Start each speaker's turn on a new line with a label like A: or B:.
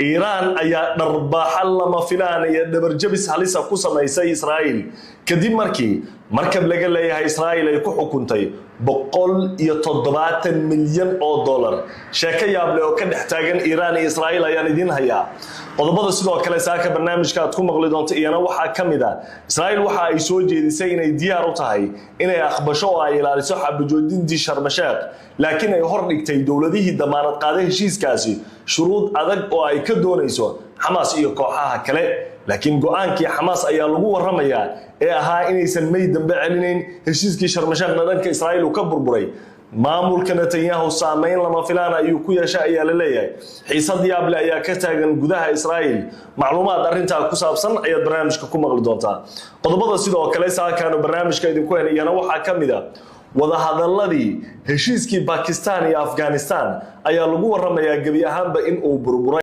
A: إيران أيا نرباح لما فلان يدبر جبس حليسة قسم يسي إسرائيل كدي مركب لقال لها إسرائيل يكون كنتي بقول يتضبط مليون $. شاكا يابلو كان يحتاجن إيران إسرائيل يعني دين هيا qodobada sidoo kale saaka barnaamijka aad ku maqli doonto iyana waxa kamida Israa'iil waxa ay soo jeedisay inay diyaar u tahay inay aqbasho oo ay ilaaliso xabajoodintii Sharmashaaq laakiin ay hor dhigtay dawladihii damaanad qaaday heshiiskaasi shuruud adag oo ay ka doonayso Hamas iyo kooxaha kale laakiin go'aankii Hamas ayaa lagu waramayaa ee ahaa inaysan may dambe celinayn heshiiskii Sharmashaaqna dhanka Israa'iil uu ka burburay maamulka Netanyahu saameyn lama filaan ayuu ku yeeshay ayaa la leeyahay xiisad yaable ayaa ka taagan gudaha Israa'iil macluumaad arinta ku saabsan ayaa barnaamijka ku maqli doontaa qodobada sidoo kale saakaano barnaamijka idinku helayana waxa kamid ah wada hadalladii heshiiskii Pakistan iyo Afghanistan ayaa lagu waramayaa gabi ahaanba in uu burburay